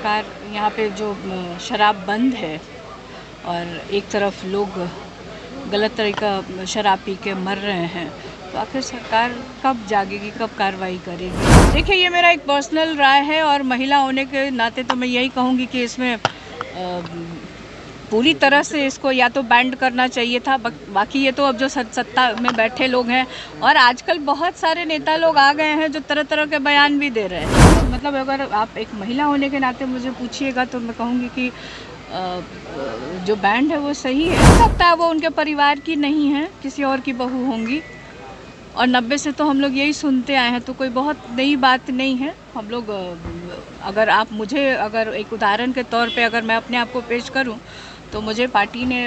सरकार यहाँ पे जो शराब बंद है और एक तरफ लोग गलत तरीका शराब पी के मर रहे हैं, तो आखिर सरकार कब जागेगी, कब कार्रवाई करेगी। देखिए, ये मेरा एक पर्सनल राय है और महिला होने के नाते तो मैं यही कहूँगी कि इसमें पूरी तरह से इसको या तो बैंड करना चाहिए था। बाकी ये तो अब जो सत्ता में बैठे लोग हैं और आजकल बहुत सारे नेता लोग आ गए हैं जो तरह तरह के बयान भी दे रहे हैं। तो मतलब अगर आप एक महिला होने के नाते मुझे पूछिएगा तो मैं कहूँगी कि जो बैंड है वो सही है। हो सकता है वो उनके परिवार की नहीं है, किसी और की बहू होंगी, और 90 से तो हम लोग यही सुनते आए हैं, तो कोई बहुत नई बात नहीं है। हम लोग अगर एक उदाहरण के तौर पे अगर मैं अपने आप को पेश करूं तो मुझे पार्टी ने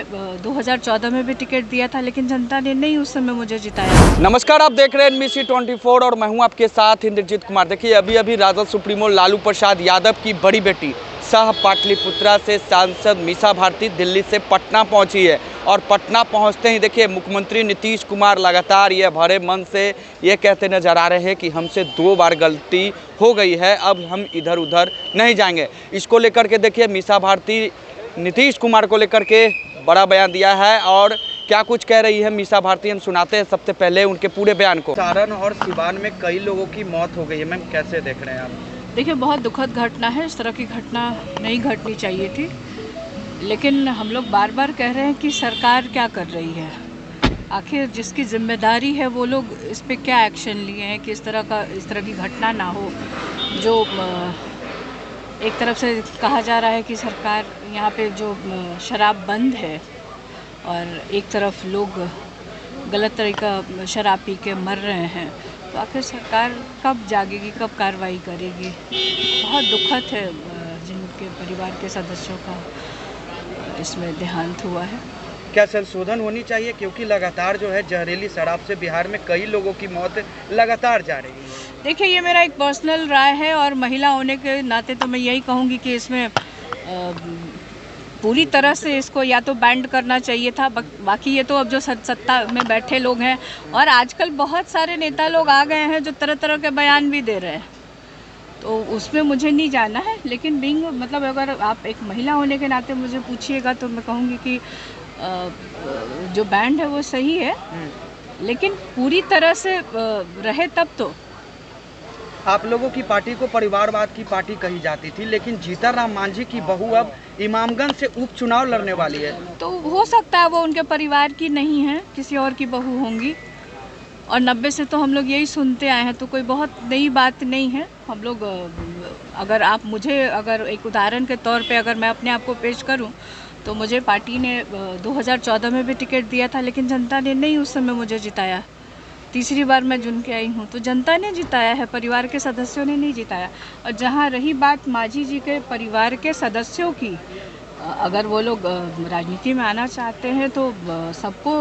2014 में भी टिकट दिया था, लेकिन जनता ने नहीं उस समय मुझे जिताया। नमस्कार, आप देख रहे हैं NBC 24 और मैं हूं आपके साथ इंद्रजीत कुमार। देखिए, अभी राजद सुप्रीमो लालू प्रसाद यादव की बड़ी बेटी शाह पाटलिपुत्रा से सांसद मीसा भारती दिल्ली से पटना पहुंची है और पटना पहुंचते ही देखिए मुख्यमंत्री नीतीश कुमार लगातार ये भरे मन से ये कहते नजर आ रहे हैं कि हमसे 2 बार गलती हो गई है, अब हम इधर उधर नहीं जाएंगे। इसको लेकर के देखिए मीसा भारती नीतीश कुमार को लेकर के बड़ा बयान दिया है और क्या कुछ कह रही है मीसा भारती, हम सुनाते हैं सबसे पहले उनके पूरे बयान को। सारण और सिवान में कई लोगों की मौत हो गई है, मैम कैसे देख रहे हैं आप? देखिए, बहुत दुखद घटना है, इस तरह की घटना नहीं घटनी चाहिए थी, लेकिन हम लोग बार बार कह रहे हैं कि सरकार क्या कर रही है। आखिर जिसकी जिम्मेदारी है वो लोग इस पे क्या एक्शन लिए हैं कि इस तरह की घटना ना हो। जो एक तरफ से कहा जा रहा है कि सरकार यहाँ पे जो शराब बंद है और एक तरफ लोग गलत तरीका शराब पी के मर रहे हैं, तो आखिर सरकार कब जागेगी, कब कार्रवाई करेगी। बहुत दुखद है जिनके परिवार के सदस्यों का इसमें देहांत हुआ है। क्या संशोधन होनी चाहिए, क्योंकि लगातार जो है जहरीली शराब से बिहार में कई लोगों की मौत लगातार जा रही है? देखिए, ये मेरा एक पर्सनल राय है और महिला होने के नाते तो मैं यही कहूँगी कि इसमें पूरी तरह से इसको या तो बैंड करना चाहिए था। बाकी ये तो अब जो सत्ता में बैठे लोग हैं और आजकल बहुत सारे नेता लोग आ गए हैं जो तरह तरह के बयान भी दे रहे हैं, तो उसमें मुझे नहीं जाना है। लेकिन मतलब अगर आप एक महिला होने के नाते मुझे पूछिएगा तो मैं कहूँगी कि जो बैंड है वो सही है, लेकिन पूरी तरह से रहे तब तो। आप लोगों की पार्टी को परिवारवाद की पार्टी कही जाती थी, लेकिन जीतनराम मांझी की बहू अब इमामगंज से उपचुनाव लड़ने वाली है, तो हो सकता है वो उनके परिवार की नहीं है, किसी और की बहू होंगी, और 90 से तो हम लोग यही सुनते आए हैं, तो कोई बहुत नई बात नहीं है। हम लोग अगर एक उदाहरण के तौर पे अगर मैं अपने आप को पेश करूं तो मुझे पार्टी ने 2014 में भी टिकट दिया था, लेकिन जनता ने नहीं उस समय मुझे जिताया। तीसरी बार मैं चुन के आई हूँ, तो जनता ने जिताया है, परिवार के सदस्यों ने नहीं जिताया। और जहाँ रही बात मांझी जी के परिवार के सदस्यों की, अगर वो लोग राजनीति में आना चाहते हैं तो सबको,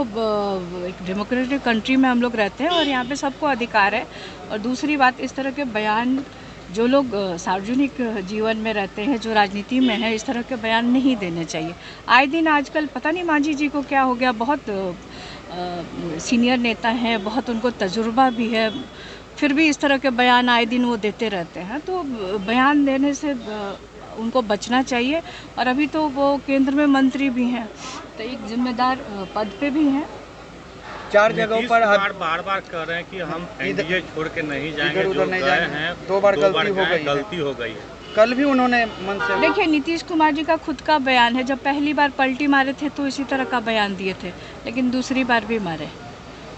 एक डेमोक्रेटिक कंट्री में हम लोग रहते हैं और यहाँ पे सबको अधिकार है। और दूसरी बात, इस तरह के बयान जो लोग सार्वजनिक जीवन में रहते हैं, जो राजनीति में है, इस तरह के बयान नहीं देने चाहिए। आए दिन आजकल पता नहीं मांझी जी को क्या हो गया, बहुत सीनियर नेता हैं, बहुत उनको तजुर्बा भी है, फिर भी इस तरह के बयान आए दिन वो देते रहते हैं। तो बयान देने से उनको बचना चाहिए। और अभी तो वो केंद्र में मंत्री भी हैं, तो एक जिम्मेदार पद पे भी हैं। 4 जगहों पर बार कह रहे हैं कि हम एनडीए छोड़ के नहीं जाएंगे, उधर नहीं जाएंगे। 2 बार गलती हो गई है। कल भी उन्होंने मन से, देखिए, नीतीश कुमार जी का खुद का बयान है, जब पहली बार पलटी मारे थे तो इसी तरह का बयान दिए थे, लेकिन दूसरी बार भी मारे,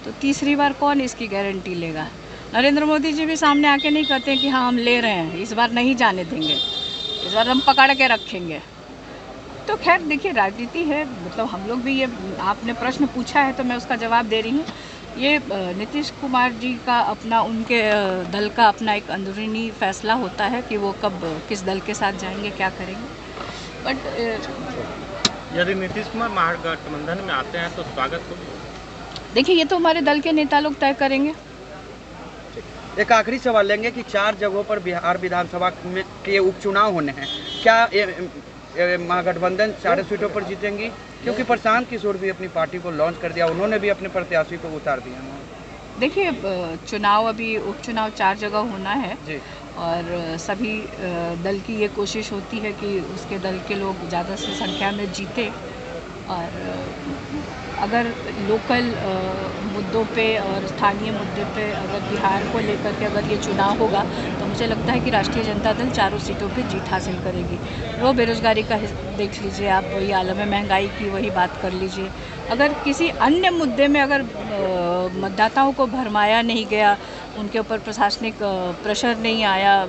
तो तीसरी बार कौन इसकी गारंटी लेगा। नरेंद्र मोदी जी भी सामने आके नहीं कहते कि हाँ हम ले रहे हैं, इस बार नहीं जाने देंगे, इस बार हम पकड़ के रखेंगे। तो खैर देखिए, राजनीति है, मतलब हम लोग भी, ये आपने प्रश्न पूछा है तो मैं उसका जवाब दे रही हूँ। ये नीतीश कुमार जी का अपना, उनके दल का अपना एक अंदरूनी फैसला होता है कि वो कब किस दल के साथ जाएंगे, क्या करेंगे। बट यदि नीतीश कुमार महागठबंधन में आते हैं तो स्वागत हो। देखिए, ये तो हमारे दल के नेता लोग तय करेंगे। एक आखिरी सवाल लेंगे कि 4 जगहों पर बिहार विधानसभा में के उपचुनाव होने हैं, क्या महागठबंधन 4 सीटों पर जीतेंगी? क्योंकि प्रशांत किशोर भी अपनी पार्टी को लॉन्च कर दिया, उन्होंने भी अपने प्रत्याशी को उतार दिया। देखिए, चुनाव, अभी उपचुनाव 4 जगह होना है जी। और सभी दल की ये कोशिश होती है कि उसके दल के लोग ज़्यादा से संख्या में जीते। और अगर लोकल मुद्दों पे और स्थानीय मुद्दे पे अगर बिहार को लेकर के अगर ये चुनाव होगा तो मुझे लगता है कि राष्ट्रीय जनता दल चारों सीटों पे जीत हासिल करेगी। वो बेरोज़गारी का देख लीजिए आप, वही आलम है, महंगाई की वही बात कर लीजिए। अगर किसी अन्य मुद्दे में अगर मतदाताओं को भरमाया नहीं गया, उनके ऊपर प्रशासनिक प्रेशर नहीं आया,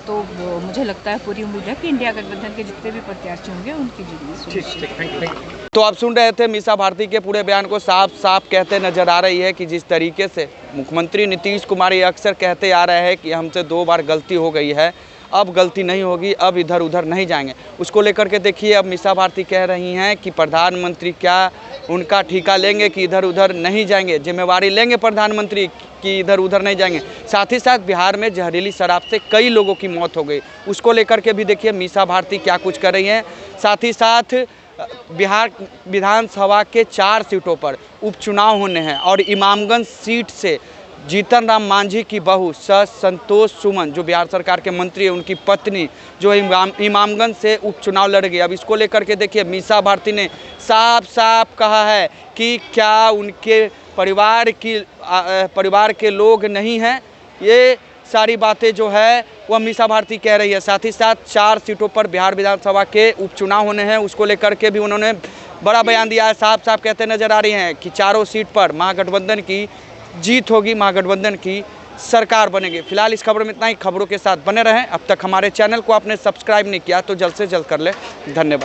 तो मुझे लगता है पूरी उम्मीद है कि इंडिया गठबंधन के जितने भी प्रत्याशी होंगे उनकी जीत। तो आप सुन रहे थे मीसा भारती के पूरे बयान को साफ साफ कहते नजर आ रही है कि जिस तरीके से मुख्यमंत्री नीतीश कुमार ये अक्सर कहते आ रहे हैं कि हमसे 2 बार गलती हो गई है, अब गलती नहीं होगी, अब इधर उधर नहीं जाएंगे। उसको लेकर के देखिए अब मीसा भारती कह रही हैं कि प्रधानमंत्री क्या उनका ठेका लेंगे कि इधर उधर नहीं जाएंगे, जिम्मेवारी लेंगे प्रधानमंत्री कि इधर उधर नहीं जाएंगे। साथ ही साथ बिहार में जहरीली शराब से कई लोगों की मौत हो गई, उसको लेकर के भी देखिए मीसा भारती क्या कुछ कर रही हैं। साथ ही साथ बिहार विधानसभा के 4 सीटों पर उपचुनाव होने हैं और इमामगंज सीट से जीतन राम मांझी की बहू संतोष सुमन जो बिहार सरकार के मंत्री है, उनकी पत्नी जो इमामगंज से उपचुनाव लड़ गई। अब इसको लेकर के देखिए मीसा भारती ने साफ साफ कहा है कि क्या उनके परिवार के लोग नहीं हैं, ये सारी बातें जो है वह मीसा भारती कह रही है। साथ ही साथ 4 सीटों पर बिहार विधानसभा के उपचुनाव होने हैं, उसको लेकर के भी उन्होंने बड़ा बयान दिया है। साफ साफ कहते नजर आ रही हैं कि चारों सीट पर महागठबंधन की जीत होगी, महागठबंधन की सरकार बनेगी। फिलहाल इस खबर में इतना ही। खबरों के साथ बने रहें। अब तक हमारे चैनल को आपने सब्सक्राइब नहीं किया तो जल्द से जल्द कर ले। धन्यवाद।